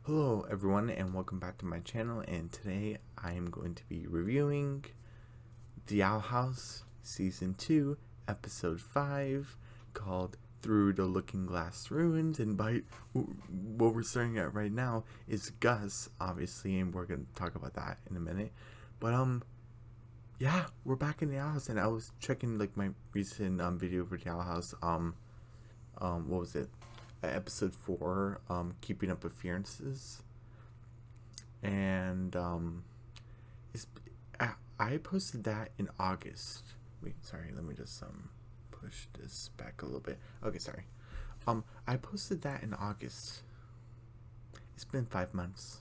Hello everyone and welcome back to my channel, and today I am going to be reviewing The Owl House Season 2 Episode 5 called Through the Looking Glass Ruins. And by what we're starting at right now is Gus, obviously, and we're going to talk about that in a minute. But yeah, we're back in the Owl House, and I was checking like my recent video for the Owl House. What was it? Episode 4, Keeping Up Appearances. And I posted that in August. Wait, sorry, let me just push this back a little bit. Okay, sorry. I posted that in August. It's been 5 months.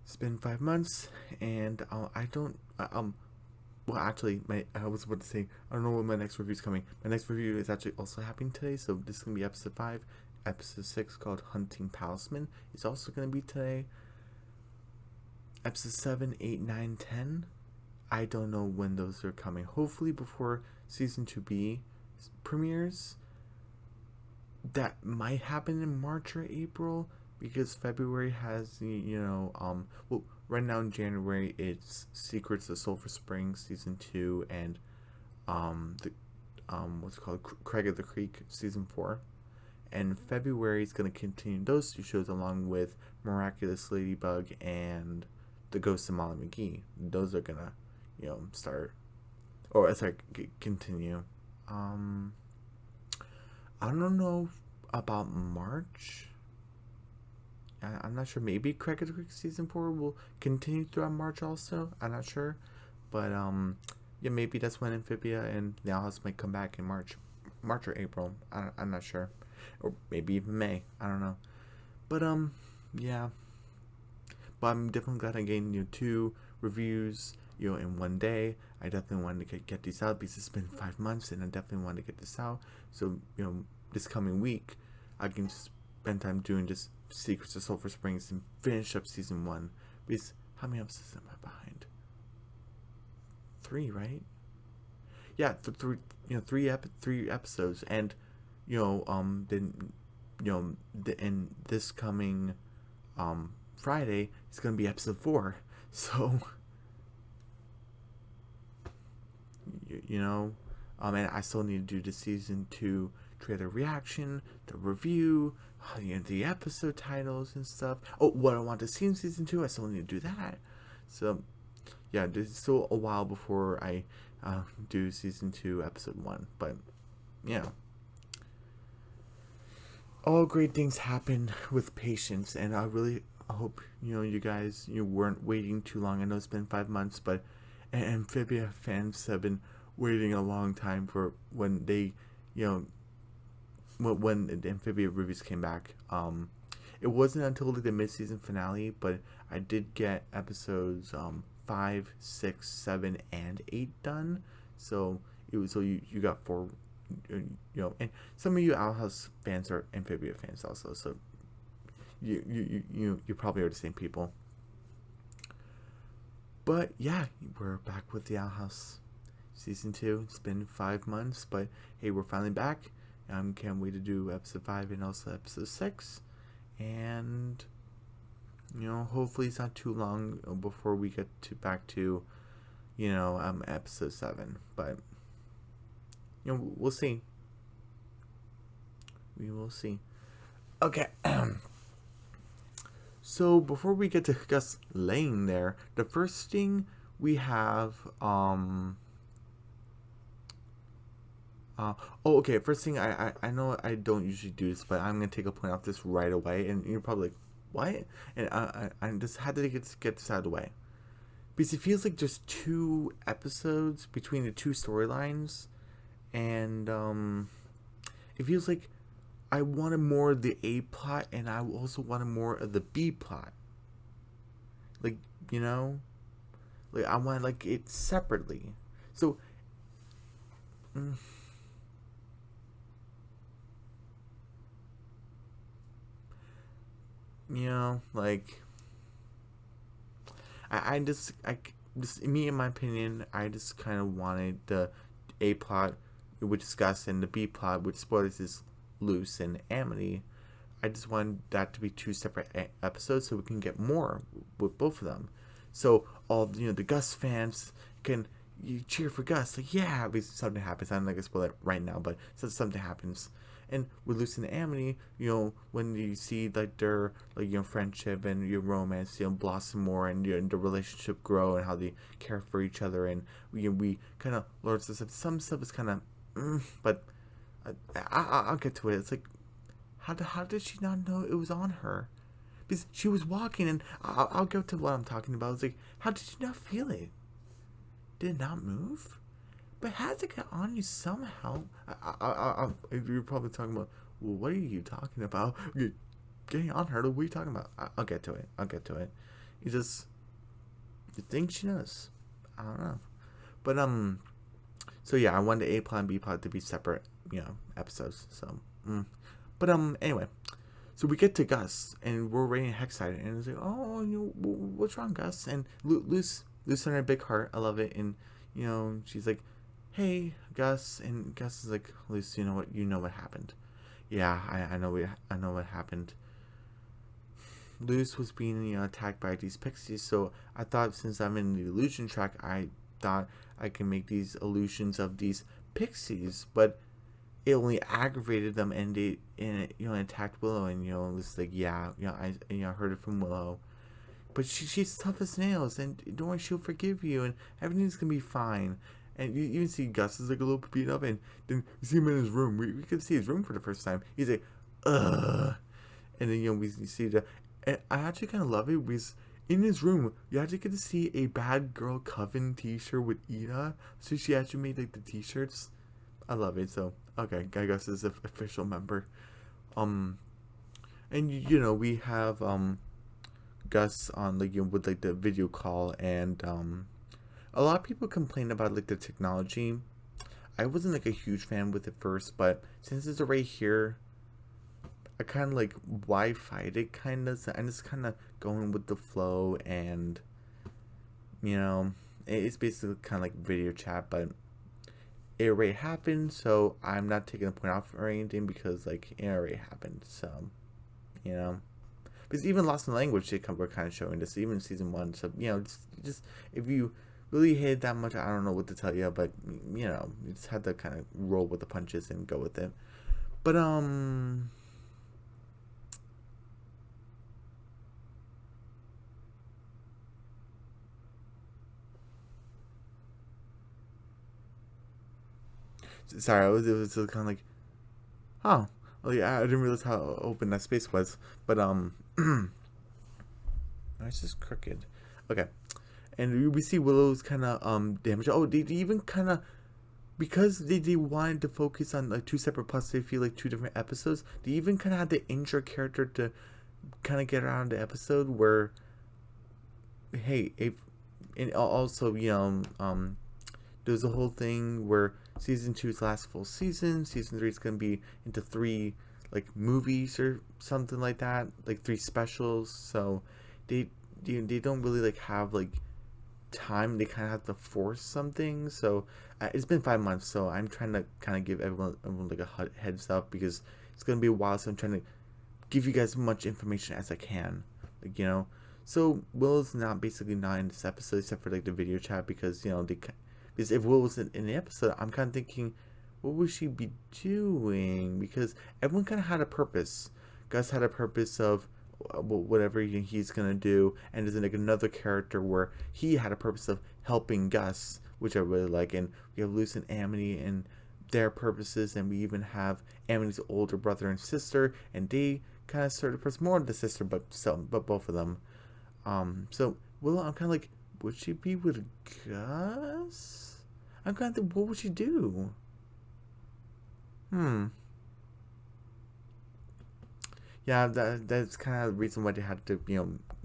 It's been 5 months, and I don't well, actually, I was about to say, I don't know when my next review is coming. My next review is actually also happening today, so this is going to be episode 5. Episode 6, called Hunting Talisman, is also going to be today. Episode 7, 8, 9, 10. I don't know when those are coming. Hopefully before Season 2B premieres. That might happen in March or April, because February has, well, right now in January it's Secrets of Sulphur Springs Season 2 and what's it called, Craig of the Creek Season 4. And February is going to continue those two shows along with Miraculous Ladybug and The Ghost of Molly McGee. Those are going to, start, or sorry, continue. I don't know about March. I'm not sure. Maybe Craig of the Creek Season 4 will continue throughout March also. I'm not sure. But, yeah, maybe that's when Amphibia and the Owl House might come back in March or April. I'm not sure. Or maybe even May. I don't know. But, yeah. But I'm definitely glad I gained, 2 reviews, in one day. I definitely wanted to get these out because it's been 5 months, and I definitely wanted to get this out. So, this coming week, I can spend time doing just Secrets of Sulphur Springs and finish up Season 1. Because how many episodes am I behind? 3, right? Yeah, 3 episodes, and then and this coming Friday is gonna be episode 4. So and I still need to do the Season 2 trailer reaction, the review, the episode titles and stuff. Oh, what I want to see in Season 2, I still need to do that. So, yeah, there's still a while before I do Season 2, Episode 1. But, all great things happen with patience, and I really hope, you guys, weren't waiting too long. I know it's been 5 months, but Amphibia fans have been waiting a long time for when they, when the Amphibia reviews came back. It wasn't until the mid-season finale, but I did get episodes 5, 6, 7, and 8 done. So you got 4, and some of you Owl House fans are Amphibia fans also. So you probably are the same people. But yeah, we're back with the Owl House Season 2. It's been 5 months, but hey, we're finally back. Can't wait to do episode 5 and also episode 6. And, hopefully it's not too long before we get back to, episode 7. But, we'll see. We will see. Okay. So before we get to Gus laying there, the first thing we have, okay, first thing, I know I don't usually do this, but I'm going to take a point off this right away, and you're probably like, what? And I just had to get this out of the way. Because it feels like there's 2 episodes between the 2 storylines, and it feels like I wanted more of the A plot, and I also wanted more of the B plot. Like, like I wanted like it separately. So, like I just me in my opinion, I just kind of wanted the A plot, which is Gus, and the B plot, which spoilers is Luce and Amity, I just wanted that to be two separate episodes so we can get more with both of them. So all the Gus fans can you cheer for Gus, like yeah, because something happens. I'm not gonna spoil it right now, but so something happens. And with Lucy and Amity, when you see like their friendship and your romance, blossom more and the relationship grow and how they care for each other, and we kind of learn some stuff is kind of, but I'll get to it. It's like how did she not know it was on her? Because she was walking, and I'll go to what I'm talking about. It's like, how did you not feel it? Did it not move? But had to get on you somehow. You're probably talking about, well, what are you talking about? You're getting on her. What are you talking about? I'll get to it. You think she knows. I don't know. But, so yeah, I wanted A plot and B plot to be separate, episodes. So, But, anyway. So we get to Gus, and we're raiding Hexside, and it's like, oh, what's wrong, Gus? And Luce on her big heart, I love it, and, she's like, hey, Gus, and Gus is like, Luce, you know what happened. Yeah, I know what happened. Luce was being, attacked by these pixies, so I thought since I'm in the illusion track, I thought I can make these illusions of these pixies, but it only aggravated them, and it attacked Willow, and it's like I heard it from Willow, but she's tough as nails, and don't worry, she'll forgive you, and everything's gonna be fine. And you even see Gus is like a little beat up, and then you see him in his room. We could see his room for the first time. He's like, ugh, and then we see and I actually kind of love it because in his room you actually get to see a Bad Girl Coven T-shirt with Ida, so she actually made like the T-shirts. I love it. So okay, Gus is an official member. And we have Gus on with like the video call, and a lot of people complain about like the technology. I wasn't like a huge fan with it first, but since it's already here, I kind of like Wi-Fi'd it kind of. So I'm just kind of going with the flow, and it's basically kind of like video chat, but it already happened, so I'm not taking the point off or anything because like it already happened. So because even Lost in Language we're kind of showing this even in season 1. So just if you really hate it that much, I don't know what to tell you, but you just have to kind of roll with the punches and go with it. But sorry, it was kind of like, oh yeah, I didn't realize how open that space was, but it's just crooked. Okay. And we see Willow's kind of damage. Oh, they even kind of, because they wanted to focus on like two separate plots, they feel like two different episodes. They even kind of had the intro character to kind of get around the episode where, hey, and also there's a whole thing where season 2's last full season. Season 3 is gonna be into 3 like movies or something like that, like 3 specials. So they don't really like have like time. They kind of have to force something. So it's been 5 months, so I'm trying to kind of give everyone like a heads up because it's gonna be a while. So I'm trying to give you guys as much information as I can, like So Willow's basically not in this episode except for like the video chat because because if Will was in the episode, I'm kind of thinking, what would she be doing? Because everyone kind of had a purpose. Gus had a purpose of whatever he's gonna do, and there's like another character where he had a purpose of helping Gus, which I really like. And we have Luce and Amity and their purposes, and we even have Amity's older brother and sister, and they kind of sort of purpose more of the sister, but both of them. So Willow, I'm kind of like, would she be with Gus? I'm kind of thinking, what would she do? Yeah, that's kind of the reason why they had to,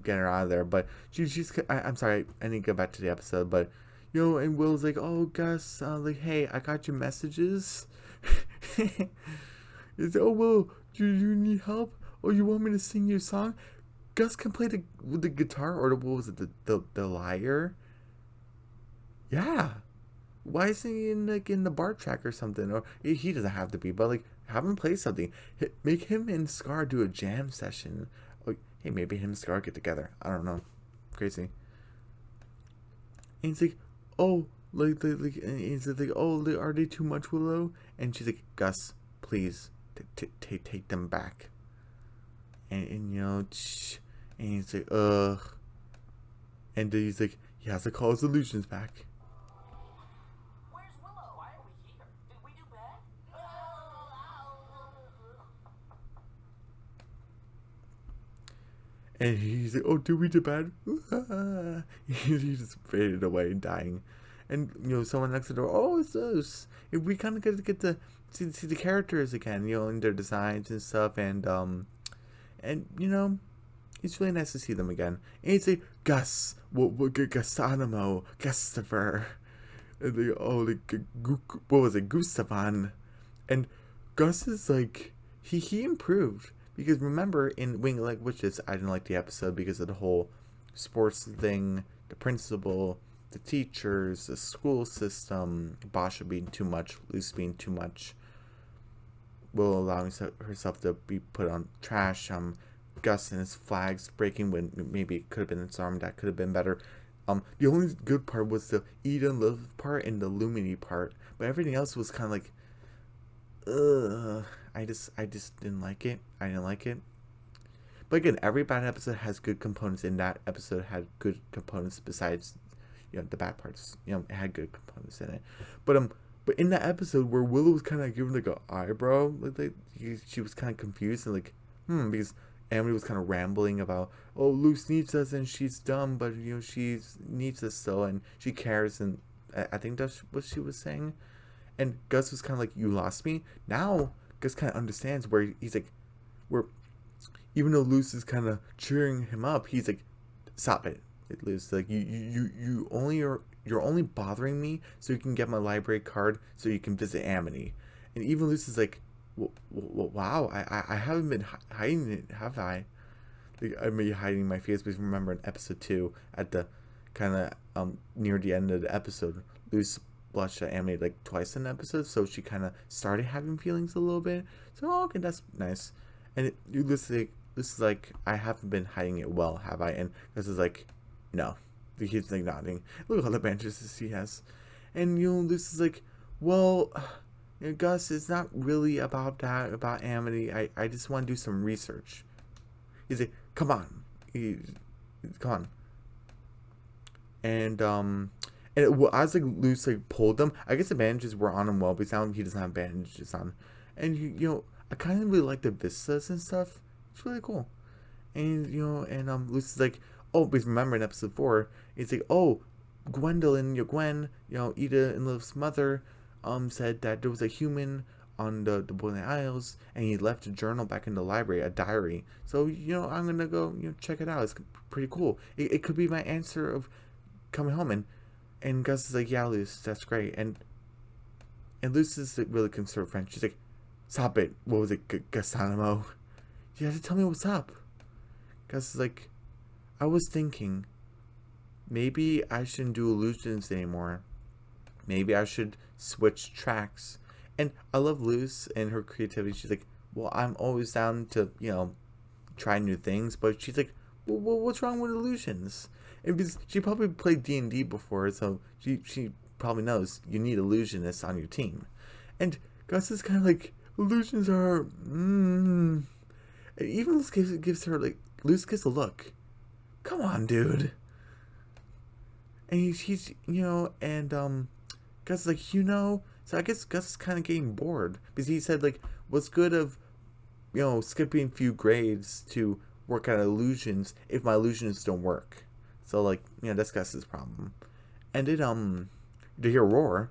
get her out of there. But I'm sorry, I need to go back to the episode. But, and Will's like, oh, Gus, like, hey, I got your messages. It's, oh, Will, do you need help? Oh, you want me to sing you a song? Gus can play with the guitar, or what was it, the lyre? Yeah. Why isn't he in the bar track or something? Or he doesn't have to be, but like have him play something. Make him and Scar do a jam session. Oh, hey, maybe him and Scar get together. I don't know. Crazy. And he's like, oh, like, and he's like, oh, are they too much, Willow? And she's like, Gus, please, take them back. And you know, and he's like, ugh. And then he's like, he has to call his illusions back. Where's Willow? Why are we here? Did we do bad? And he's like, oh, did we do bad? He just faded away, dying. And, you know, someone next to the door, oh, it's us. We kind of get to see the characters again, you know, and their designs and stuff. And you know, it's really nice to see them again. And he's like, Gus, Gusanimo, Gustaver. And they, oh, like, what was it, Gustavan? And Gus is like, he improved. Because remember, in Wing Like Witches, I didn't like the episode because of the whole sports thing, the principal, the teachers, the school system, Basha being too much, Luce being too much, Will allowing herself to be put on trash, Gus and his flags breaking when maybe it could have been its arm, that could have been better. The only good part was the Eden Live part and the Lumini part, but everything else was kind of like, ugh. I just didn't like it. I didn't like it. But again, every bad episode has good components, and that episode had good components besides, you know, the bad parts. You know, it had good components in it. But in that episode where Willow was kind of giving like an eyebrow, she was kind of confused and like, because Amity was kind of rambling about, oh, Luce needs us and she's dumb, but you know she needs us still and she cares, and I think that's what she was saying. And Gus was kind of like, you lost me. Now Gus kind of understands where he's like, where even though Luce is kind of cheering him up, he's like, stop it, Luce. Like you're only bothering me so you can get my library card so you can visit Amity. And even Luce is like, wow, I haven't been hiding it, have I? Like, I may be hiding my face, because remember in episode 2 at the kind of near the end of the episode, Luce blushed at Amity like twice in the episode, so she kind of started having feelings a little bit. So okay, that's nice. And Luce is like, I haven't been hiding it well, have I? And this is like, no. He's like nodding. Look at all the bandages he has. And you know, Luce is like, well, you know, Gus, it's not really about that, about Amity. I just want to do some research. He's like, come on, come on. And as like Luce like pulled them, I guess the bandages were on him well, but now he doesn't have bandages on. And you know, I kind of really like the vistas and stuff. It's really cool. And you know, and Luce is like, oh, because remember in episode 4, it's like, oh, Gwendolyn, your Gwen, you know, Ida and Liv's mother, said that there was a human on the Boiling Isles, and he left a journal back in the library, a diary. So you know, I'm gonna go, you know, check it out. It's pretty cool. It could be my answer of coming home. And Gus is like, yeah, Luce, that's great. And Luce is like really conservative French. She's like, stop it. What was it, Gusanimo? You have to tell me what's up. Gus is like, I was thinking, maybe I shouldn't do illusions anymore. Maybe I should switch tracks. And I love Luce and her creativity. She's like, well, I'm always down to, you know, try new things. But she's like, well, what's wrong with illusions? And because she probably played D&D before, so she probably knows you need illusionists on your team. And Gus is kind of like, illusions are, And even Luce gives her, like, Luce gives a look. Come on, dude. And he's you know, and Gus is like, you know, so I guess Gus is kind of getting bored, because he said, like, what's good of, you know, skipping a few grades to work on illusions if my illusions don't work. So, like, you know, that's Gus's problem. And it, to hear roar,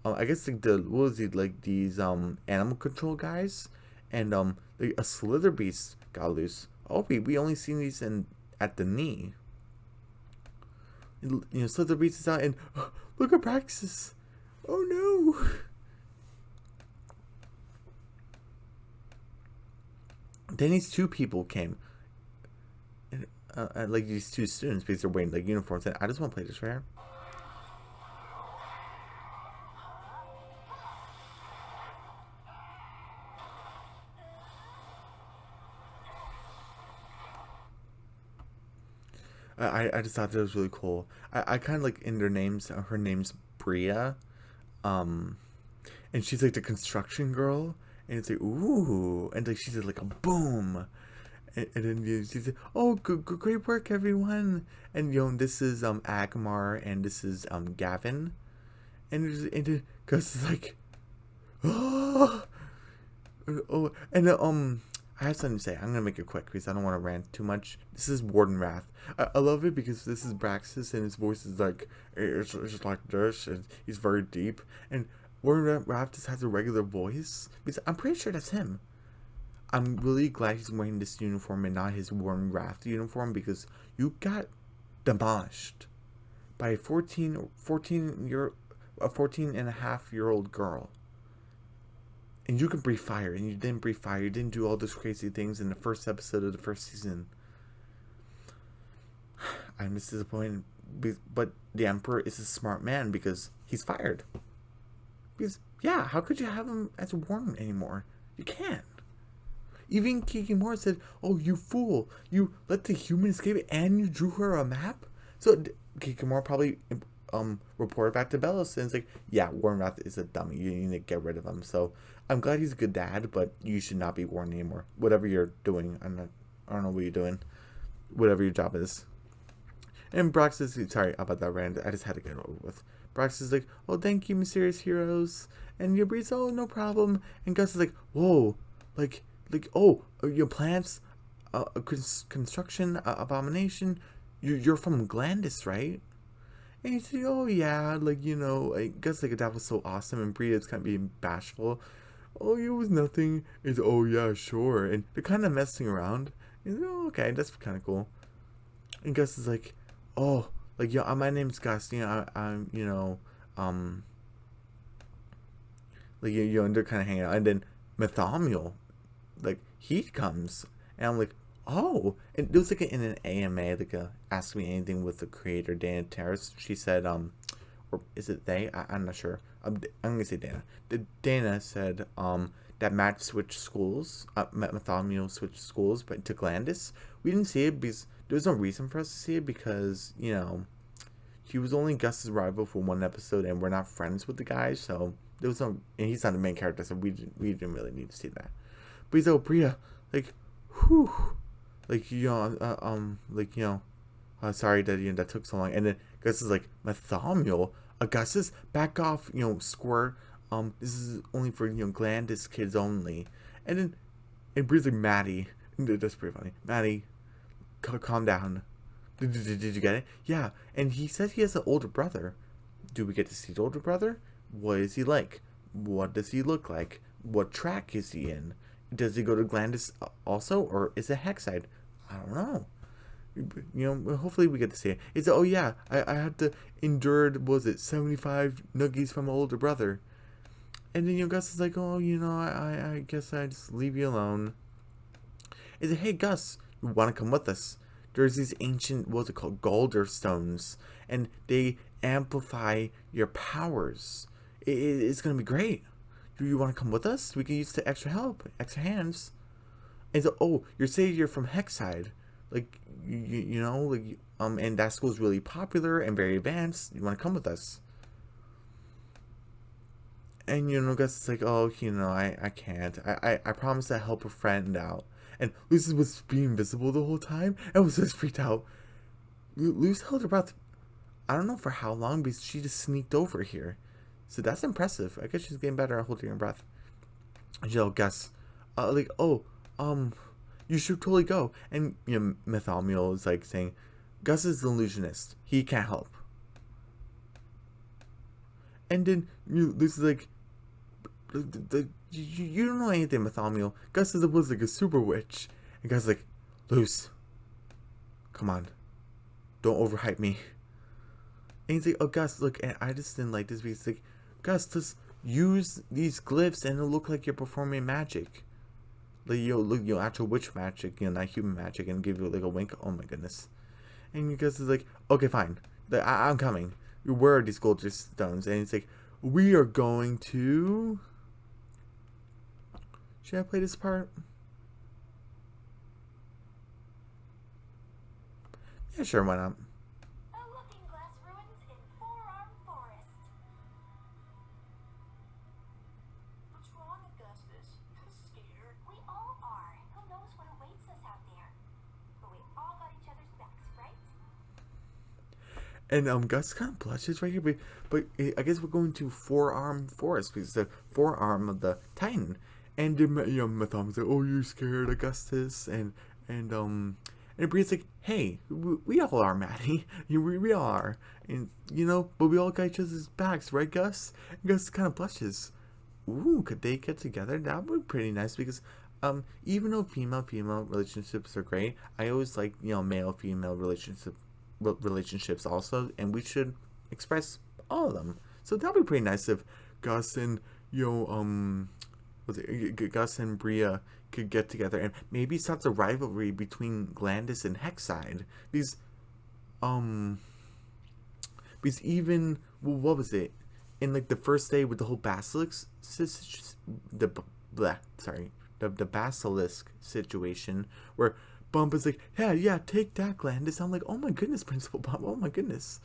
I guess, like, what was it, like, these, animal control guys, and, like, a slither beast got loose. Oh, we only seen these at the knee. You know, slither beast is out, and, look at Praxis. Oh, no. Then these two people came. Like these two students, because they're wearing like uniforms, and I just want to play this right here. I just thought that was really cool. I kind of like in their names. Her name's Bria, um, and she's like the construction girl, and it's like ooh, and like she did like a boom, and then she's like, oh, great work, everyone, and this is Agmar, and this is Gavin, and Gus is like, oh, and I have something to say. I'm gonna make it quick because I don't want to rant too much. This is Warden Wrath. I love it because this is Braxis and his voice is like it's like this, and he's very deep. And Warden Wrath just has a regular voice because I'm pretty sure that's him. I'm really glad he's wearing this uniform and not his Warden Wrath uniform because you got demolished by a 14 and a half year old girl. And you can breathe fire, and you didn't breathe fire. You didn't do all those crazy things in the first episode of the first season. I'm just disappointed. But the Emperor is a smart man because he's fired. Because, yeah, how could you have him as a warden anymore? You can't. Even Kikimora said, oh, you fool. You let the human escape and you drew her a map? So Kikimora probably reported back to Bellos and it's like, yeah, Warden Wrath is a dummy. You need to get rid of him. So I'm glad he's a good dad, but you should not be Warden anymore. Whatever you're doing, I don't know what you're doing. Whatever your job is. And Brox is sorry about that rant. I just had to get it over with. Brox is like, oh, thank you, mysterious heroes. And your breeze, oh, no problem. And Gus is like, whoa, like, oh, your plants, construction, abomination. You're from Glandis, right? And he's like, oh yeah, like, I guess like that was so awesome. And Bria's kind of being bashful. Oh, it was nothing. It's, oh yeah, sure. And they're kind of messing around. He's like, oh, okay, that's kind of cool. And Gus is like, oh, like, my name's Gus. I'm, like, and they're kind of hanging out. And then Mathamiel, like, he comes. And I'm like, oh, and it was like in an AMA, like Ask Me Anything with the creator Dana Terrace. She said, or is it they? I'm not sure. I'm gonna say Dana. Dana said, that Matt switched schools. Mathamiel switched schools, but to Glandis. We didn't see it because there was no reason for us to see it because he was only Gus's rival for one episode, and we're not friends with the guy, so there was no. And he's not the main character, so we didn't really need to see that. But he's like, Bria, like, whew. Like, sorry that, that took so long. And then Gus is like, Mathamiel? Augustus? Back off, squirt. This is only for, Glandis kids only. And Bree's like, Maddie. That's pretty funny. Maddie, calm down. Did you get it? Yeah. And he said he has an older brother. Do we get to see the older brother? What is he like? What does he look like? What track is he in? Does he go to Glandis also, or is it Hexside? I don't know. Hopefully we get to see it. It's, oh yeah, I had to endure, what was it, 75 noogies from my older brother. And then, Gus is like, oh, I guess I just leave you alone. Is it, hey, Gus, you want to come with us? There's these ancient, what's it called, Galder stones, and they amplify your powers. It's going to be great. Do you want to come with us? We can use the extra help, extra hands. And so, oh, you're saying you're from Hexside, like and that school's really popular and very advanced. You want to come with us? And Gus is like, oh, I can't. I promised to help a friend out. And Lucy was being invisible the whole time and was just freaked out. Lucy held her breath. I don't know for how long because she just sneaked over here. So that's impressive. I guess she's getting better at holding her breath. Gus, you should totally go. And Mathamiel is like saying, Gus is an illusionist. He can't help. And then this is like, you don't know anything, Mathamiel. Gus was like a super witch. And Gus is like, Luce, come on, don't overhype me. And he's like, oh, Gus, look, and I just didn't like this because he's like, Gus, just use these glyphs and it'll look like you're performing magic. Like, actual witch magic, not human magic, and give you like a wink. Oh my goodness. And Gus is like, okay, fine. I'm coming. Where are these gold stones? And it's like, we are going to. Should I play this part? Yeah, sure, why not? A looking glass ruins in Forearm Forest. What's wrong, Augustus? Scared? We all are. Who knows what awaits us out there? But we all got each other's backs, right? And Gus kind of blushes right here, but I guess we're going to Forearm Forest because the forearm of the Titan. And Matham's like, "Oh, you're scared, Augustus," and Bria's like, "Hey, we all are, Maddie. We all are, and but we all got each other's backs, right, Gus?" And Gus kind of blushes. Ooh, could they get together? That would be pretty nice because even though female relationships are great, I always like male female relationships also, and we should express all of them. So that'd be pretty nice if Gus and Gus and Bria could get together and maybe start the rivalry between Glandis and Hexside. Um because even what was it in like the first day with the whole basilisk the the basilisk situation where Bump is like, yeah, take that, Glandis. I'm like, oh my goodness, Principal Bump, oh my goodness.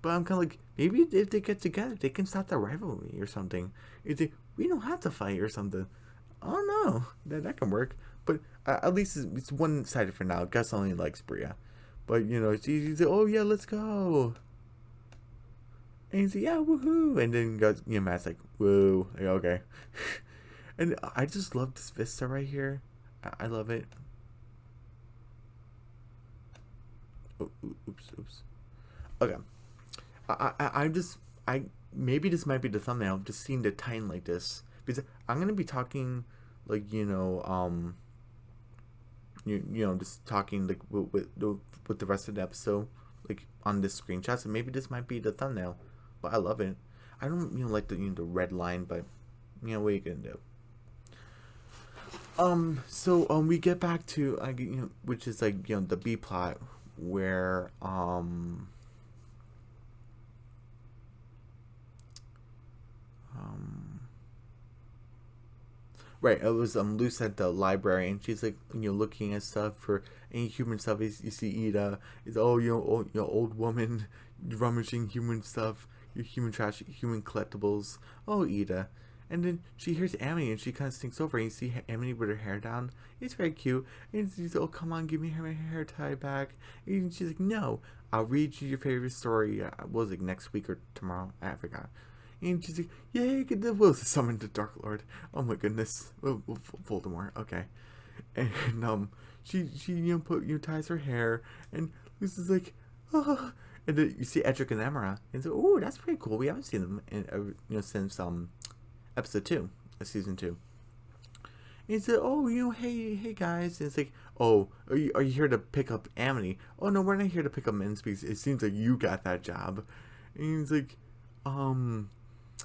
But I'm kind of like, maybe if they get together, they can start the rivalry or something. We don't have to fight or something. Oh no, that can work. But at least it's one-sided for now. Gus only likes Bria. But, he's like, oh yeah, let's go. And he's like, yeah, woohoo. And then Gus, Matt's like, woo, yeah, okay. And I just love this Vista right here. I love it. Oops. Okay. I maybe this might be the thumbnail. I've just seen the Titan like this because I'm gonna be talking like just talking like with the rest of the episode like on this screenshot. So maybe this might be the thumbnail, but I love it. I don't like the the red line, but what are you gonna do? So we get back to which is like the B plot where right, it was Luce at the library, and she's like looking at stuff for any human stuff. You see Ida is old woman rummaging human stuff, your human trash, human collectibles. Oh, Ida. And then she hears Amity and she kind of stinks over. And you see Amity with her hair down. It's very cute. And she's like, oh, come on, give me my hair tie back. And she's like, no, I'll read you your favorite story. What was it, next week or tomorrow? I forgot. And she's like, yay, we'll summon the Dark Lord. Oh my goodness. Voldemort. Okay. And she ties her hair. And Lucy's like, oh. And then you see Edric and Emera. And so, oh, that's pretty cool. We haven't seen them in, since episode 2 of season 2. And he said, oh, hey guys. And it's like, oh, are you here to pick up Amity? Oh no, we're not here to pick up Min's because it seems like you got that job. And he's like,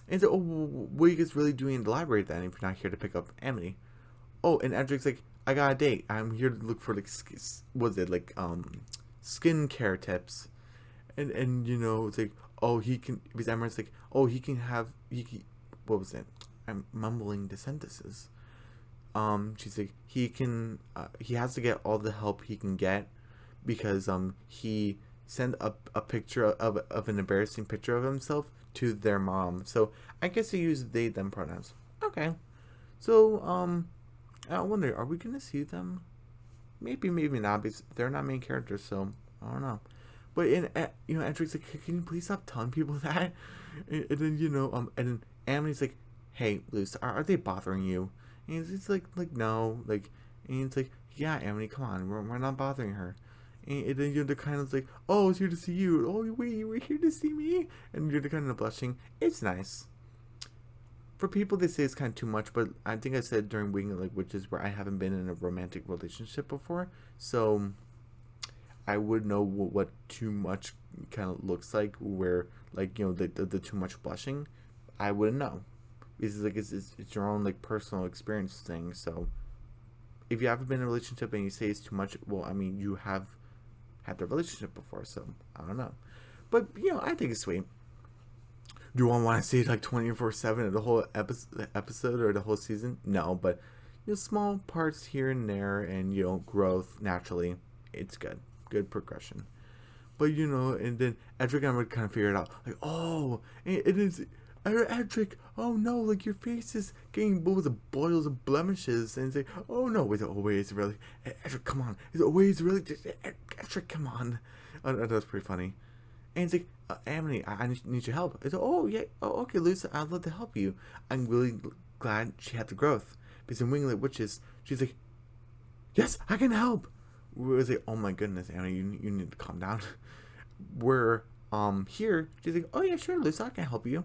and so, oh, what are you guys really doing in the library then if you're not here to pick up Amity? Oh, and Edric's like, I got a date. I'm here to look for like skincare tips. And it's like, oh, he can, because Emera's like, oh, what was it? I'm mumbling the sentences. She's like, he has to get all the help he can get because he sent a picture of an embarrassing picture of himself to their mom. So I guess they use they them pronouns. Okay. So I wonder, are we gonna see them? Maybe not, because they're not main characters, so I don't know. But Edric's like, can you please stop telling people that? And then and then Amity's like, hey, Luce, are they bothering you? And it's like no, like, and it's like, yeah, Amity, come on, we're not bothering her. And then they're kind of like, oh, I was here to see you. Oh, wait, you were here to see me? And you're kind of blushing. It's nice. For people, they say it's kind of too much, but I think I said during Wing like Witches where I haven't been in a romantic relationship before, so I would know what too much kind of looks like. Where like the too much blushing, I wouldn't know. Because like it's your own like personal experience thing. So if you haven't been in a relationship and you say it's too much, well, I mean, you have had the relationship before, so I don't know. But I think it's sweet. Do I want to see it like 24/7 of the whole episode or the whole season? No, but small parts here and there, and growth naturally. It's good progression. But and then Edric and I would kind of figure it out. Like, oh, it is Edric. Oh no, like your face is getting both of boils and blemishes. And it's like, oh no, wait, it's really Edric. Come on, it's really Edric. Come on. That's pretty funny. And it's like, Amity, I need your help. It's like, oh yeah, oh okay, Lucy, I'd love to help you. I'm really glad she had the growth because in Winglet Witches, she's like, yes, I can help. We was like, oh my goodness, Anna, you need to calm down. We're here. She's like, oh yeah, sure, Lisa, I can help you.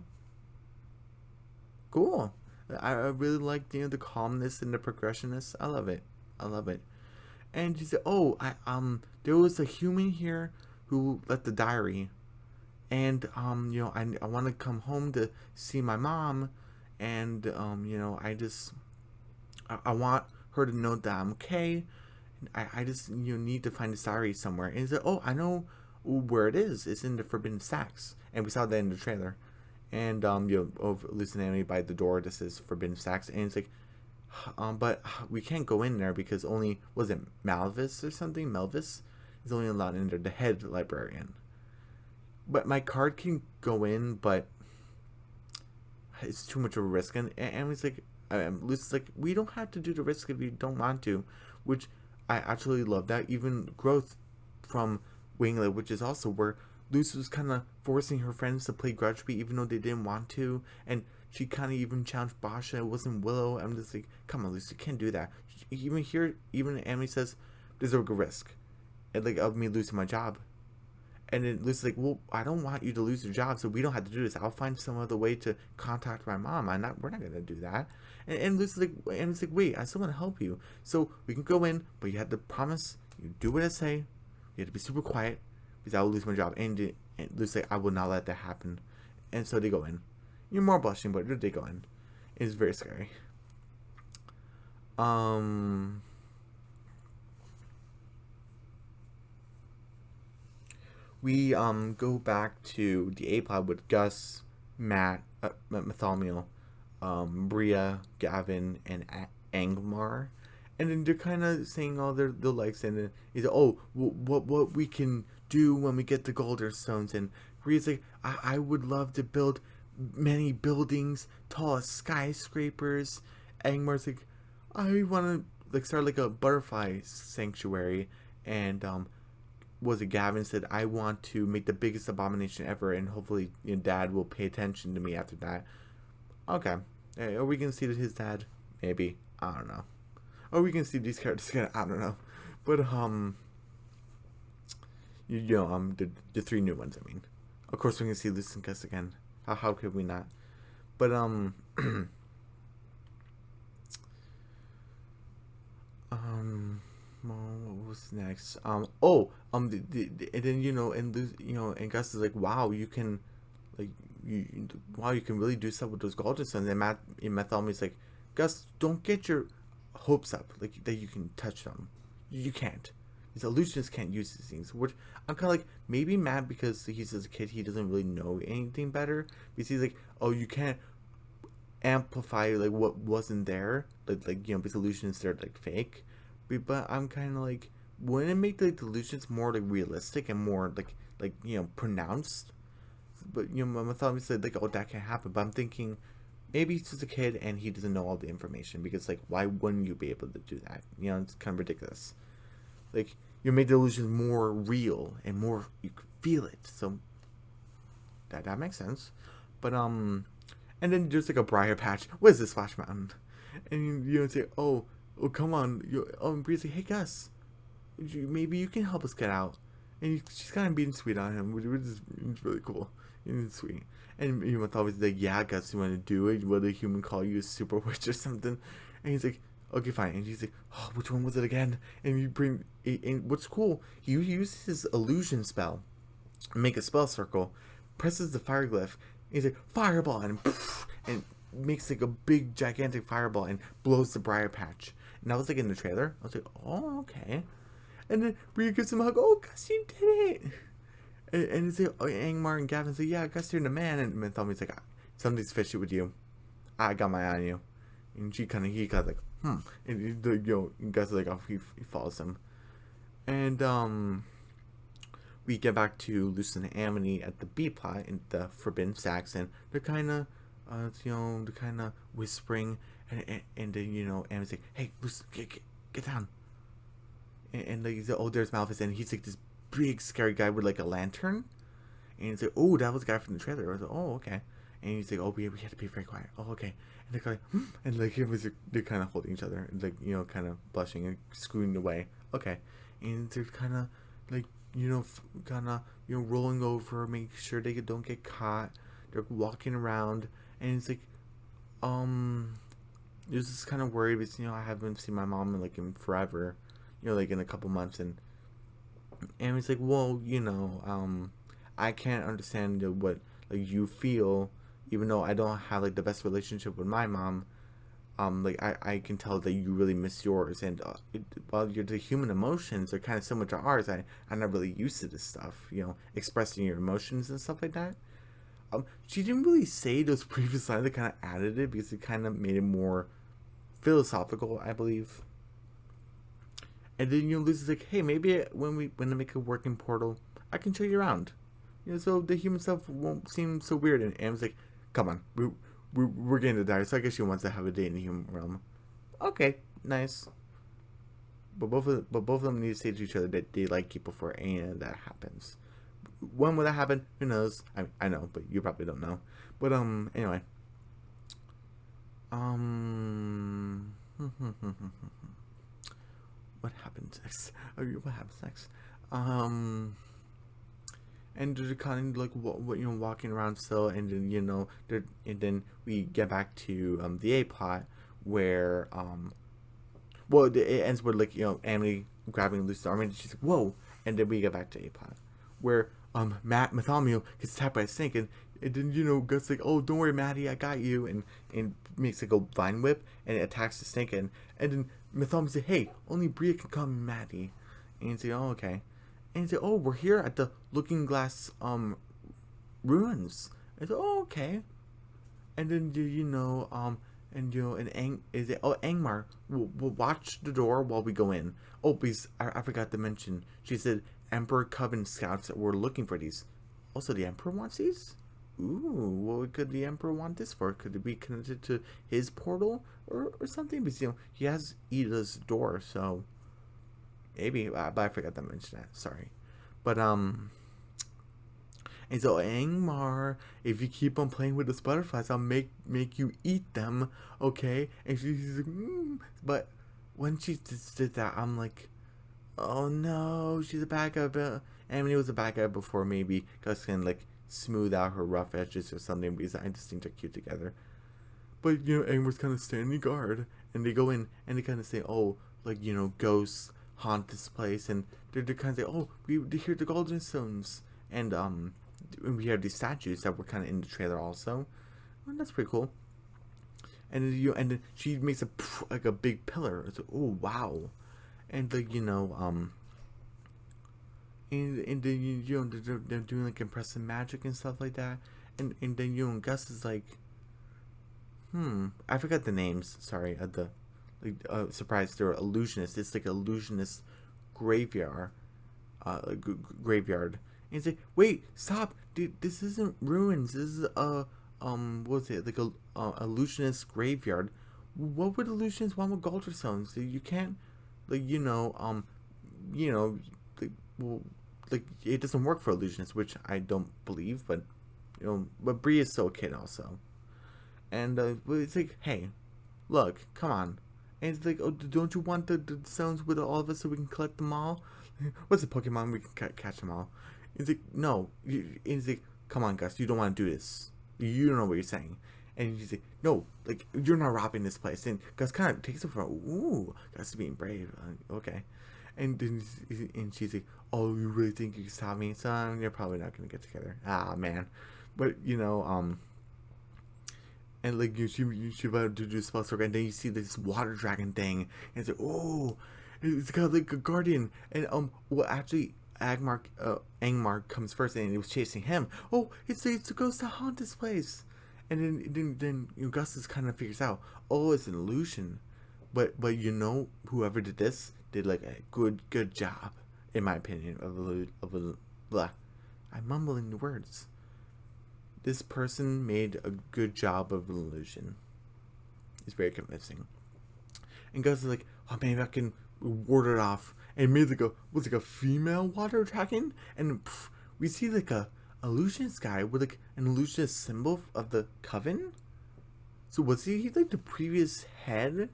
Cool. I really like the calmness and the progressionness. I love it. And she said, oh, there was a human here who left the diary, and I want to come home to see my mom, and I want her to know that I'm okay. I just need to find the diary somewhere. And he said, oh, I know where it is. It's in the Forbidden Stacks. And we saw that in the trailer. And Lucy and Amity by the door, this is Forbidden Stacks. And it's like, but we can't go in there because only, was it Malvis or something? Melvis is only allowed in there, the head librarian. But my card can go in, but it's too much of a risk. And Amity's like, Lucy's like, we don't have to do the risk if you don't want to, which I actually love that. Even growth from Winglet, which is also where Lucy was kind of forcing her friends to play Grudgeby even though they didn't want to, and she kind of even challenged Basha. It wasn't Willow. I'm just like, come on, Lucy, you can't do that. Even here, even Amity says there's a risk, and like of me losing my job. And then Lucy's like, well, I don't want you to lose your job, so we don't have to do this. I'll find some other way to contact my mom. We're not gonna do that. And Lucy's like, wait, I still want to help you, so we can go in, but you have to promise you do what I say. You have to be super quiet because I will lose my job. And Lucy's like, I will not let that happen. And so they go in. You're more blushing, but they go in. It's very scary. We go back to the Apod with Gus, Matt, Bartholomew, Bria, Gavin, and Angmar, and then they're kind of saying all their likes, and then he's like, oh, what we can do when we get the Golden Stones, and Bria's like, I would love to build many buildings, tall skyscrapers. Angmar's like, I want to like start like a butterfly sanctuary, and was it Gavin said, I want to make the biggest abomination ever, and hopefully Dad will pay attention to me after that. Okay. Are we going to see that his dad? Maybe. I don't know. Or we can see these characters again. I don't know. But, the three new ones, I mean. Of course, we can see Lucy and Gus again. How could we not? But, what was next? And then and Gus is like, wow, you can, like, you can really do stuff with those Golden Stones. And Bartholomew's like, Gus, don't get your hopes up, like that you can touch them. You can't. These illusionists can't use these things. Which I'm kind of like maybe mad because he's as a kid he doesn't really know anything better. Because he's like, oh, you can't amplify like what wasn't there, because illusionists are like fake. But I'm kind of like, wouldn't it make the illusions more like realistic and more like pronounced? But my thought said like, oh, that can't happen. But I'm thinking maybe he's just a kid and he doesn't know all the information, because like why wouldn't you be able to do that? It's kind of ridiculous. Like you made the illusions more real and more you could feel it. So that makes sense. But and then there's like a briar patch. What is this, Splash Mountain? And you say, oh come on, and Bree's like, hey Gus, maybe you can help us get out. And she's kind of being sweet on him, which is really cool. It's sweet. And Bartholomew's like, yeah, Gus, you want to do it? Will the human call you a super witch or something? And he's like, okay, fine. And she's like, oh, which one was it again? And and what's cool, he uses his illusion spell, make a spell circle, presses the fire glyph, and he's like, fireball, and poof, and makes like a big gigantic fireball and blows the briar patch. And that was like in the trailer. I was like, oh, okay. And then Bria gives him a hug. Oh, Gus, you did it. And it's like, Angmar and Gavin say, yeah, Gus, you're the man. And Bartholomew's like, something's fishy with you. I got my eye on you. And he kind of like, And Gus is like, oh, he follows him. And we get back to Lucy and Amity at the B plot in the Forbidden Stacks, and they're kind of, they're kind of whispering, and then Amity's like, "Hey, Lucy, get down." And like, there's Malphus, and he's like this big scary guy with like a lantern, and he's like, "Oh, that was the guy from the trailer." I was like, "Oh, okay." And he's like, "Oh, we had to be very quiet." "Oh, okay." And they're like, and like they're kind of holding each other, and like kind of blushing and scooting away. Okay, and they're kind of like kind of rolling over, make sure they don't get caught. They're walking around, and it's like, you're just kind of worried because I haven't seen my mom in forever, like in a couple months, and it's like, well, I can't understand what like you feel, even though I don't have like the best relationship with my mom. Like I can tell that you really miss yours, and while the human emotions are kind of similar to ours, I'm not really used to this stuff, expressing your emotions and stuff like that. She didn't really say those previous lines that kind of added it because it kind of made it more philosophical, I believe. And then Lucy's like, "Hey, maybe when I make a working portal, I can show you around, so the human stuff won't seem so weird." And Am's like, "Come on, we're getting to die." So I guess she wants to have a date in the human realm. Okay, nice. But both of them need to say to each other that they like you before any of that happens. When will that happen? Who knows? I know, but you probably don't know. But anyway. What happens next? What happens next? And they're kind of like walking around still, and then and then we get back to the A plot where well, it ends with like Amity grabbing Lucy's arm, and she's like, "Whoa!" And then we get back to A plot where Matt Bartholomew gets attacked by a snake, and then Gus like, "Oh, don't worry, Maddie, I got you," and makes like a vine whip, and it attacks the snake, and then Bartholomew says, "Hey, only Bria can call me Maddie," and he's like, "Oh, okay." And he's like, "Oh, we're here at the Looking Glass ruins." And he's like, "Oh, okay." And then Angmar will watch the door while we go in. Oh, because I forgot to mention, she said Emperor Coven scouts that were looking for these. Also, the Emperor wants these? Ooh, what could the Emperor want this for? Could it be connected to his portal or something? Because he has Ida's door, so maybe. But I forgot to mention that. Sorry, but And so, Angmar, if you keep on playing with those butterflies, I'll make you eat them, okay? And she's like, But when she did that, I'm like, oh no, she's a bad guy. But Amity was a bad guy before. Maybe Gus can like smooth out her rough edges or something, because I just think they're cute together. But Angmar's kind of standing guard, and they go in and they kind of say, oh, like ghosts haunt this place, and they're kind of say, oh, we hear the golden stones, and we have these statues that were kind of in the trailer also. Well, that's pretty cool. And then she makes like a big pillar. It's like, oh wow, and like and then they're doing like impressive magic and stuff like that. And then Gus is like, I forgot the names. Sorry, the surprise. They're illusionists. It's like illusionist graveyard, graveyard. And he's like, wait, stop, dude, this isn't ruins. This is what was it, like a illusionist graveyard. What would illusionists want with golden stones? You can't, like, like it doesn't work for illusionists, which I don't believe, but but Bree is still a kid also. And it's like, hey, look, come on. And it's like, oh, don't you want the stones with all of us so we can collect them all? What's a Pokemon? We can catch them all. It's like, no. It's like, come on, Gus, you don't want to do this. You don't know what you're saying. And he's like, no, like, you're not robbing this place. And Gus kind of takes it from, ooh, Gus is being brave. Okay. And then she's like, oh, you really think you can stop me, son? You're probably not going to get together. Ah, man. But, and like she about to do spell circle, and then you see this water dragon thing, and it's like, oh, it's got like a guardian, and well, actually Angmar comes first, and it was chasing him. Oh, it's a ghost to haunt this place, and then Augustus kind of figures out, oh, it's an illusion, but whoever did this did like a good job, in my opinion, of blah. I'm mumbling the words. This person made a good job of an illusion. It's very convincing. And Gus is like, oh, maybe I can ward it off. And made like a female water dragon. And we see like a illusionist guy with like an illusionist symbol of the coven. So was he like the previous head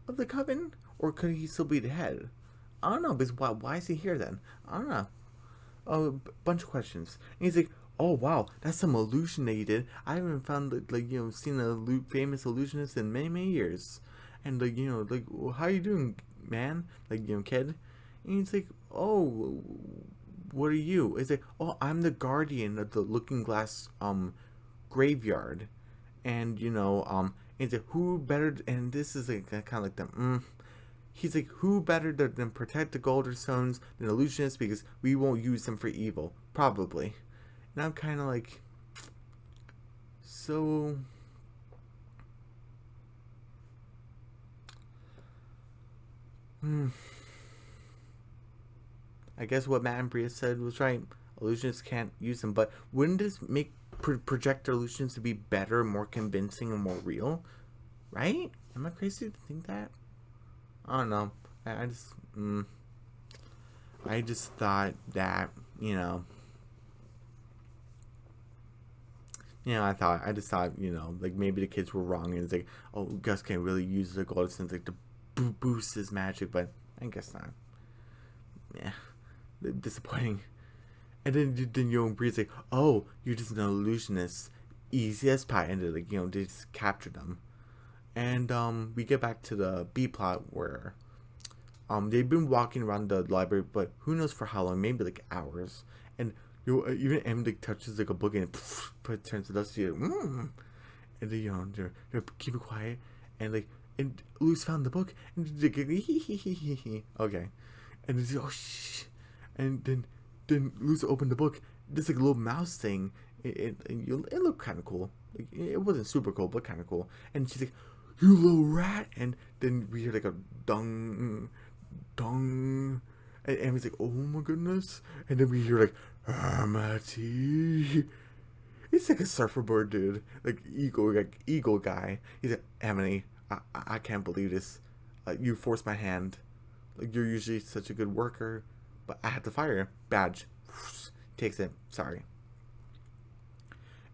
of the coven? Or could he still be the head? I don't know, because why is he here then? I don't know. A bunch of questions. And he's like, oh wow, that's some illusion that you did. I haven't found seen a famous illusionist in many years. And well, how you doing, man? Kid. And he's like, oh, what are you? It's like, oh, I'm the guardian of the Looking Glass graveyard. And he's like, who better? And this is like kind of like the He's like, who better than protect the golden stones than illusionists, because we won't use them for evil, probably. And I'm kind of like, so. I guess what Matt and Bria said was right. Illusionists can't use them, but wouldn't this make projector illusions to be better, more convincing, and more real? Right? Am I crazy to think that? I don't know. I just thought that, I just thought, like maybe the kids were wrong, and it's like, oh, Gus can't really use the golden stones like to boost his magic, but I guess not. Yeah, disappointing. And then Bree's like, oh, you're just an illusionist, easy as pie, and they just captured them. And we get back to the B plot where they've been walking around the library, but who knows for how long? Maybe like hours. And even Emily touches like a book and it turns to dust. And they're keeping quiet, and Luz found the book, and okay, and it's oh shh, and then Luz opened the book. There's like a little mouse thing. It looked kind of cool. Like, it wasn't super cool, but kind of cool. And she's like, you little rat. And then we hear like a dung. And Emily's like, oh my goodness. And then we hear like, Amity. It's like a surfboard dude. Like eagle guy. He's like, Amity, I can't believe this. You forced my hand. Like, you're usually such a good worker, but I had to fire you. Badge. Takes it. Sorry.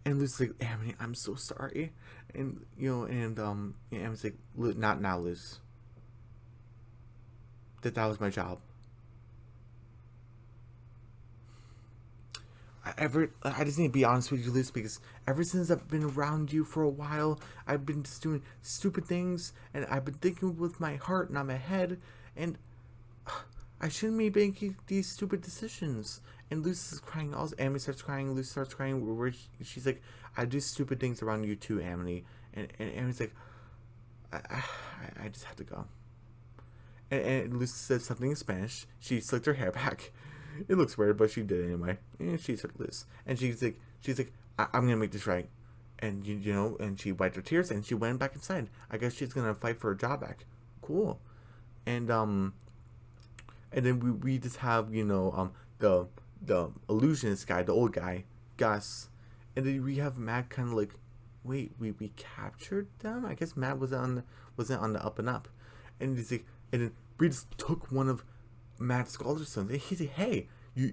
And Lucy's like, Amity, I'm so sorry. And Amity's like, not now, Luz. That was my job. I just need to be honest with you, Luz, because ever since I've been around you for a while, I've been just doing stupid things, and I've been thinking with my heart, not my head, and I shouldn't be making these stupid decisions. And Luz is crying. Also, Amity starts crying. Luz starts crying. Where she's like, I do stupid things around you too, Amity. And Amity's like, I just have to go. And Luz said something in Spanish. She slicked her hair back. It looks weird, but she did it anyway. And she's Luz. And she's like, I'm gonna make this right. And and she wiped her tears and she went back inside. I guess she's gonna fight for her job back. Cool. And then we just have the illusionist guy, the old guy, Gus, and then we have Matt kind of like, wait, we captured them? I guess Matt wasn't on the up and up, and he's like, and then we just took one of Matt's Galderstones, and he's like, hey,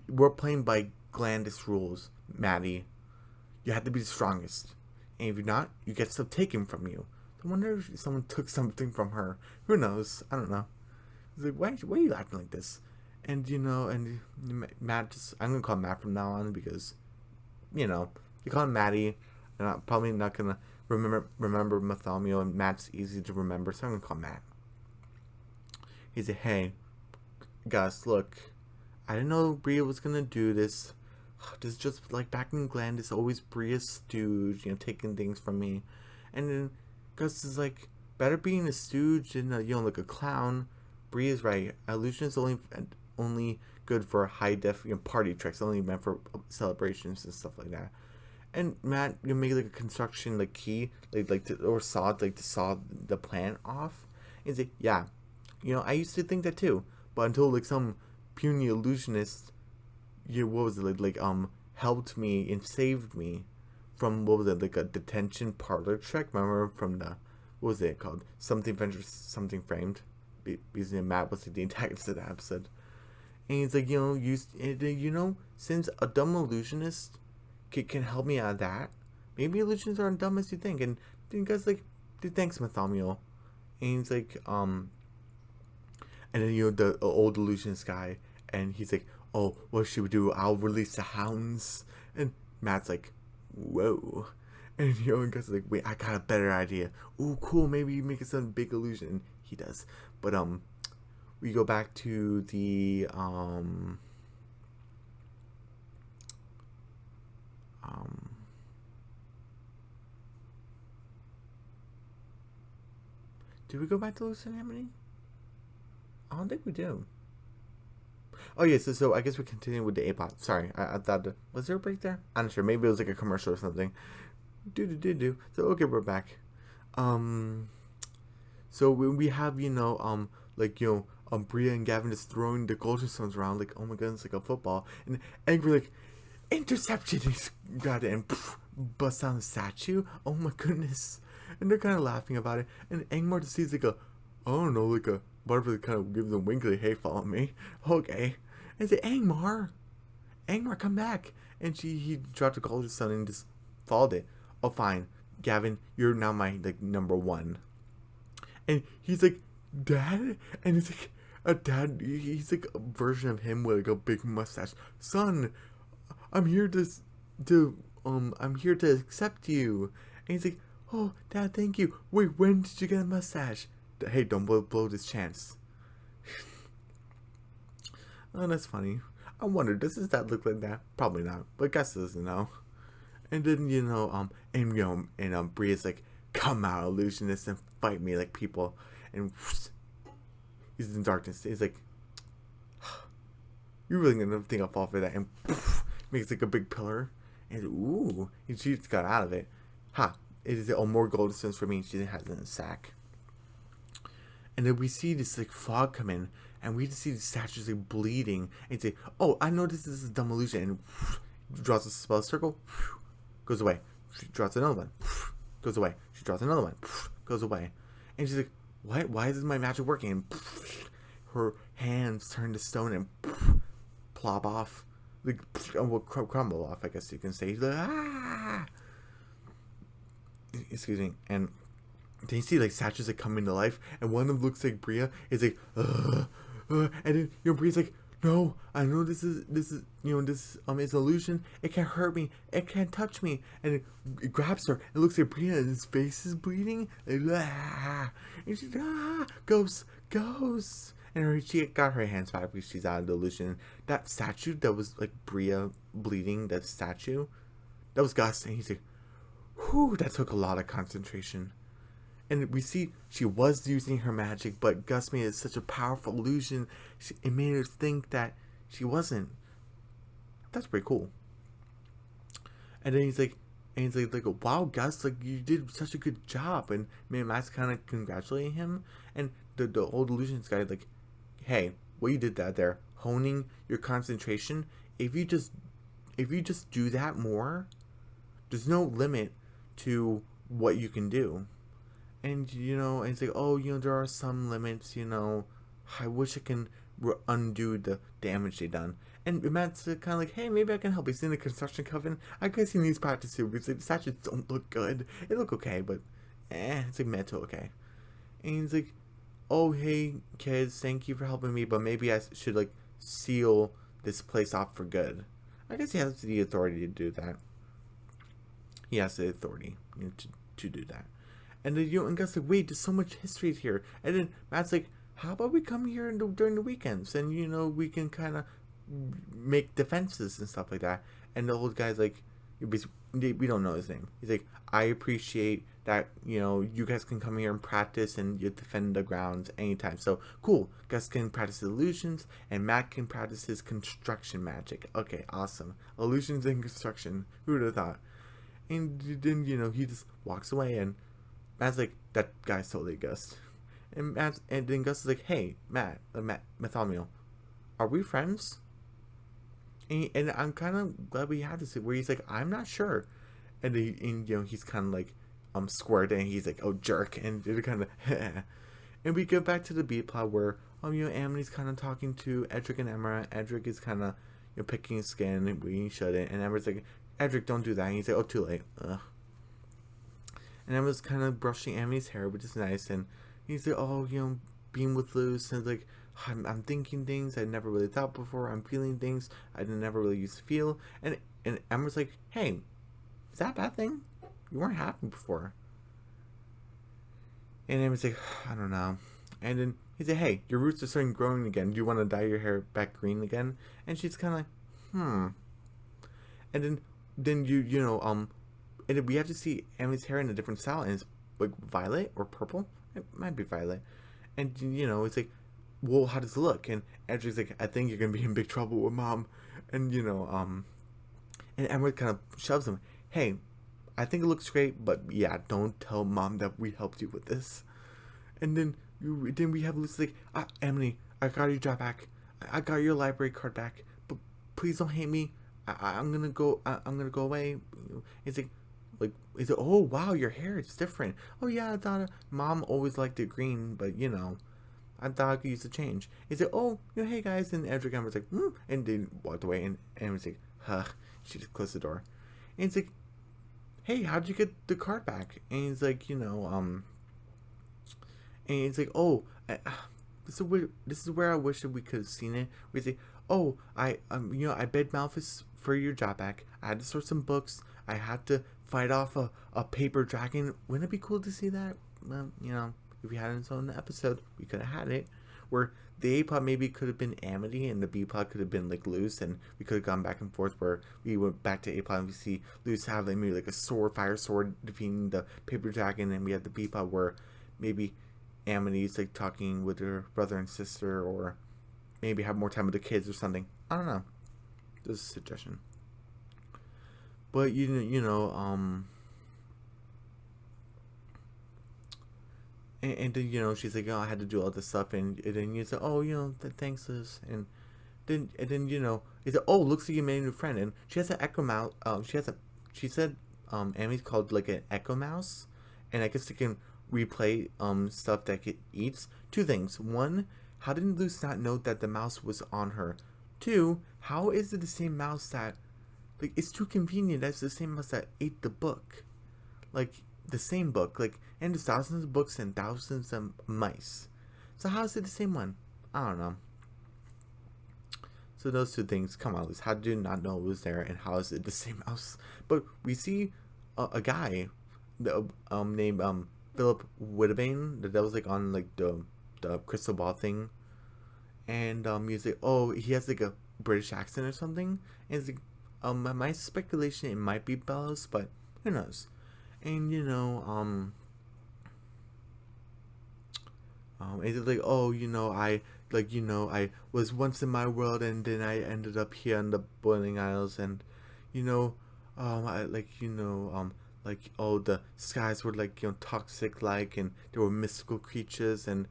we're playing by Glandis rules, Maddie. You have to be the strongest, and if you're not, you get stuff taken from you. I wonder if someone took something from her. Who knows? I don't know. He's like, why are you acting like this? And and Matt just, I'm gonna call him Matt from now on, because you call him Maddie, and I'm probably not gonna remember Bartholomew, and Matt's easy to remember, so I'm gonna call him Matt. He's like, hey, Gus, look, I didn't know Bria was gonna do this. This is just like back in Gland, it's always Bria's stooge, taking things from me. And then Gus is like, better being a stooge than like a clown. Bria's right. Illusion is only good for high def party tricks, only meant for celebrations and stuff like that. And Matt, you make like a construction like key, or saw to saw the plant off. He's like, yeah, I used to think that too, but until like some puny illusionist what was it helped me and saved me from, what was it, like a detention parlor trick? Remember from the, what was it called? Something Ventures, Something Framed. Because Matt was like the antagonist of that episode. And he's like, since a dumb illusionist can help me out of that, maybe illusions aren't dumb as you think. And the guy's like, dude, thanks, Bartholomew. And he's like, and then, the old illusionist guy, and he's like, oh, what should we do? I'll release the hounds. And Matt's like, whoa. And, and Gus is like, wait, I got a better idea. Ooh, cool, maybe you make it some big illusion. And he does. But, we go back to the, did we go back to Lucid Amity? I don't think we do. Oh yeah, so I guess we're continuing with the Apod. Sorry, I thought was there a break there? I'm not sure. Maybe it was like a commercial or something. Do. So okay, we're back. So we have Bria and Gavin just throwing the golden stones around like, oh my goodness, like a football, and Angry like interception. He's got it and busts down the statue. Oh my goodness, and they're kind of laughing about it. And Angmar just sees like a, I don't know, like a Butterfly kind of gives them wink like, hey, follow me. Okay. And say, Angmar, come back. And he dropped the golden stone and just followed it. Oh, fine, Gavin, you're now my number one. And he's like, Dad? And it's like a dad. He's like a version of him with like a big mustache. Son, I'm here I'm here to accept you. And he's like, oh, Dad, thank you. Wait, when did you get a mustache? Hey, don't blow this chance. Oh, that's funny. I wonder, does his dad look like that? Probably not, but Gus doesn't know. And then Bria's like, come out, illusionist, and fight me like people. And he's in darkness. He's like, you're really gonna think I'll fall for that? And makes like a big pillar. And ooh, and she just got out of it. Ha! It is more golden stones for me. She has it in a sack. And then we see this like fog come in, and we just see the statues like bleeding, and say, "Oh, I know this is a dumb illusion." And draws a spell circle, goes away. She draws another one, goes away. She draws another one, goes away. And she's like, "What? Why isn't my magic working?" And her hands turn to stone and plop off, like crumble off. I guess you can say. She's like, ah! Excuse me. And then you see like statues that come into life, and one of them looks like Bria. It's like, and then Bria's like, no, I know this is is an illusion. It can't hurt me. It can't touch me. And it grabs her and looks at Bria, and his face is bleeding. And she's ghosts. And she got her hands back because she's out of the illusion. That statue that was like Bria bleeding, that statue, that was Gus, and he's like, whew, that took a lot of concentration. And we see she was using her magic, but Gus made it such a powerful illusion, it made her think that she wasn't. That's pretty cool. And then he's like, wow, Gus, like you did such a good job. And Matt's kind of congratulating him. And the old illusionist guy like, hey, what you did that there, honing your concentration. If you just do that more, there's no limit to what you can do. And and it's like, oh, there are some limits. I wish I can undo the damage they done. And Matt's kind of like, hey, maybe I can help. He's in the construction coven. I guess he needs practice too, because the statues don't look good. They look okay, but it's like meant to okay. And he's like, oh, hey kids, thank you for helping me, but maybe I should like seal this place off for good. I guess he has the authority to do that. He has the authority to do that. And then and Gus like, wait, there's so much history here. And then Matt's like, how about we come here during the weekends, and we can kind of make defenses and stuff like that. And the old guy's like, we don't know his name. He's like, I appreciate that you guys can come here and practice and you defend the grounds anytime. So cool. Gus can practice illusions, and Matt can practice his construction magic. Okay, awesome. Illusions and construction. Who would have thought? And then he just walks away, and Matt's like, that guy's totally Gus. And then Gus is like, hey, Bartholomew, are we friends? And I'm kind of glad we had this where he's like, I'm not sure, and he's kind of like squirt, and he's like, oh jerk, and it kind of and we go back to the B plot where Amity's kind of talking to Edric and Emma. Edric is kind of picking his skin and we shouldn't, and Emma's like, Edric, don't do that. And he's like, oh, too late. Ugh. And Emma's kind of brushing Amity's hair, which is nice, and he's like, oh, being with Luz, and like, I'm thinking things I never really thought before. I'm feeling things I never really used to feel. And Emma's like, hey, is that a bad thing? You weren't happy before. And Emma's like, I don't know. And then he said, hey, your roots are starting growing again. Do you want to dye your hair back green again? And she's kind of like, And then and then we have to see Emily's hair in a different style, and it's like violet or purple. It might be violet. And it's like, well, how does it look? And Edric's like, I think you're gonna be in big trouble with Mom. And and Emily kind of shoves him. Hey, I think it looks great, but yeah, don't tell Mom that we helped you with this. And then we have Lucy like, Emily, I got your job back. I got your library card back. But please don't hate me. I'm gonna go. I'm gonna go away. It's like, is it? Oh wow, your hair is different. Oh yeah, I thought Mom always liked it green, but I thought I could use a change. Is it? Oh, hey guys, and Edric was like, and they walked away, and was like, huh. She just closed the door, and it's like, hey, how'd you get the card back? And he's like, and it's like, oh, this is where I wish that we could have seen it. We say, oh, I begged Malphus for your job back. I had to sort some books. I had to fight off a paper dragon. Wouldn't it be cool to see that? Well, if we had it in the episode, we could have had it. Where the A plot maybe could have been Amity, and the B plot could have been like Luz, and we could have gone back and forth. Where we went back to A plot and we see Luz have like maybe like a fire sword defeating the paper dragon, and we have the B plot where maybe Amity's like talking with her brother and sister, or maybe have more time with the kids or something. I don't know. This is a suggestion. But and then she's like, oh, I had to do all this stuff, and then you say, oh, thanks, Liz, and then it's like, oh, looks like you made a new friend, and she has an echo mouse. She said Amity's called like an echo mouse, and I guess it can replay stuff that it eats. Two things: one, how did Luce not know that the mouse was on her? Two, how is it the same mouse that, like, it's too convenient that's the same mouse that ate the book, like the same book, like, and there's thousands of books and thousands of mice, so how is it the same one? I don't know. So those two things, come on, Luce, how did you not know it was there, and how is it the same mouse? But we see a guy named Philip Whittabane that was like on like the crystal ball thing, and he's like, oh, he has like a British accent or something, and it's like, my speculation, it might be Bellows, but who knows? And it's like, oh, I was once in my world, and then I ended up here in the Boiling Isles, and I like, oh, the skies were like toxic, like, and there were mystical creatures, and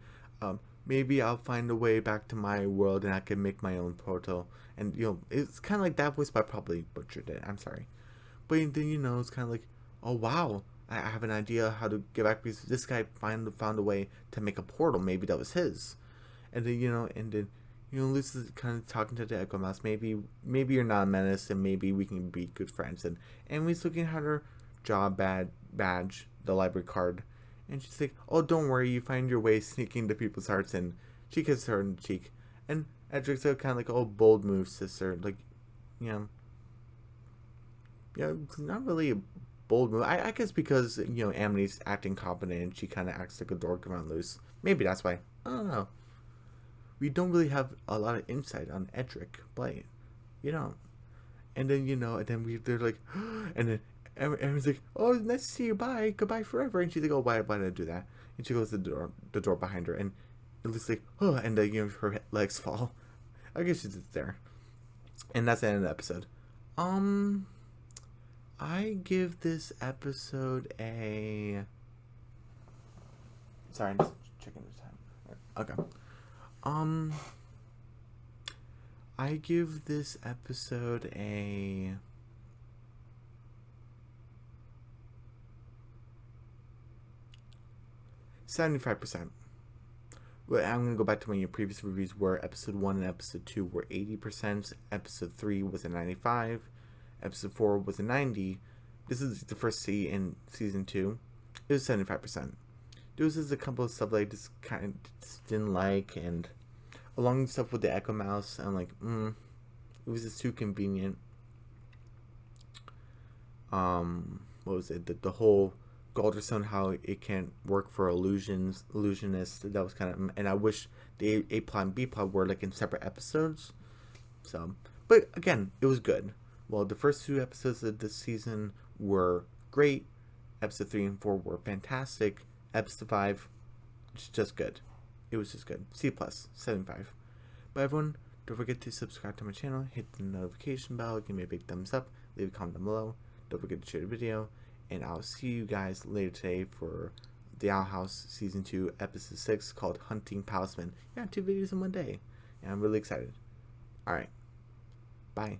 maybe I'll find a way back to my world, and I can make my own portal. And it's kind of like that voice, but I probably butchered it. I'm sorry. But then it's kind of like, oh wow, I have an idea how to get back, because this guy found a way to make a portal. Maybe that was his. And then Luce is kind of talking to the Echo Mouse. Maybe you're not a menace, and maybe we can be good friends. And Emily's looking at her job badge, the library card, and she's like, oh, don't worry, you find your way sneaking into people's hearts. And she kisses her on the cheek, and Edric's kind of like, oh, bold move, sister, like, it's not really a bold move, I guess, because Amity's acting competent, and she kind of acts like a dork around Luce. Maybe that's why. I don't know. We don't really have a lot of insight on Edric, but and then and then they're like and then Erin's like, oh, nice to see you, bye, goodbye forever. And she's like, oh, why did I do that? And she goes to the door behind her, and it looks like, oh, and her legs fall. I guess she's just there. And that's the end of the episode. I give this episode a, sorry, I'm just checking the time. Okay. I give this episode a 75%. Well, I'm gonna go back to when your previous reviews were. Episode 1 and episode 2 were 80%. Episode 3 was a 95. Episode 4 was a 90. This is the first C in season 2. It was 75%. There was just a couple of stuff I just kind of just didn't like, and along stuff with the Echo Mouse, I'm like, it was just too convenient. What was it? The whole Galderstone, how it can't work for illusionists. That was kind of, and I wish the A plot and B plot were like in separate episodes. So, but again, it was good. Well, the first 2 episodes of this season were great. Episode 3 and 4 were fantastic. Episode 5, just good. It was just good. C+, 75. But everyone, don't forget to subscribe to my channel, hit the notification bell, give me a big thumbs up, leave a comment down below. Don't forget to share the video, and I'll see you guys later today for The Owl House Season 2, Episode 6, called Hunting Palisman. Yeah, 2 videos in one day, and I'm really excited. Alright, bye.